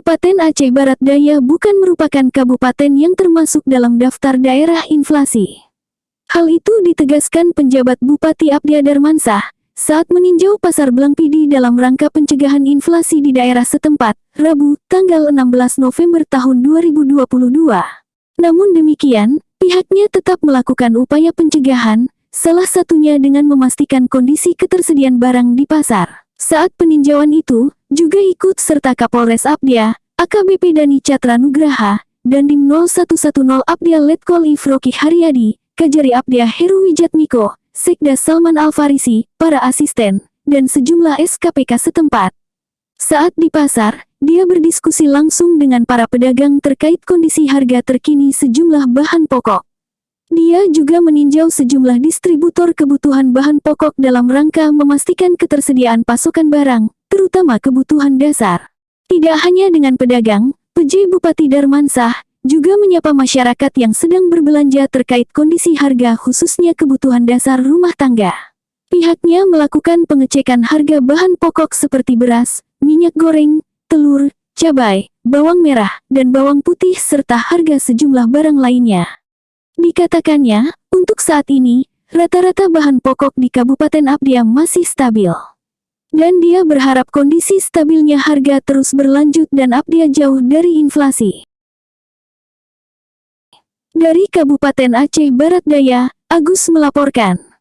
Kabupaten Aceh Barat Daya bukan merupakan kabupaten yang termasuk dalam daftar daerah inflasi. Hal itu ditegaskan penjabat Bupati Abdiya Darmansah saat meninjau pasar Blangpidi dalam rangka pencegahan inflasi di daerah setempat, Rabu, tanggal 16 November tahun 2022. Namun demikian, pihaknya tetap melakukan upaya pencegahan, salah satunya dengan memastikan kondisi ketersediaan barang di pasar. Saat peninjauan itu, juga ikut serta Kapolres Abdiya, AKBP Dani Catra Nugraha, dan Dim 0110 Abdiya Letkol Ifroki Haryadi, Kajari Abdiya Heru Wijatmiko, Sekda Salman Al-Farisi, para asisten, dan sejumlah SKPK setempat. Saat di pasar, dia berdiskusi langsung dengan para pedagang terkait kondisi harga terkini sejumlah bahan pokok. Dia juga meninjau sejumlah distributor kebutuhan bahan pokok dalam rangka memastikan ketersediaan pasokan barang, terutama kebutuhan dasar. Tidak hanya dengan pedagang, PJ Bupati Darmansah juga menyapa masyarakat yang sedang berbelanja terkait kondisi harga khususnya kebutuhan dasar rumah tangga. Pihaknya melakukan pengecekan harga bahan pokok seperti beras, minyak goreng, telur, cabai, bawang merah, dan bawang putih serta harga sejumlah barang lainnya. Dikatakannya, untuk saat ini, rata-rata bahan pokok di Kabupaten Abdiya masih stabil. Dan dia berharap kondisi stabilnya harga terus berlanjut dan Abdiya jauh dari inflasi. Dari Kabupaten Aceh Barat Daya, Agus melaporkan.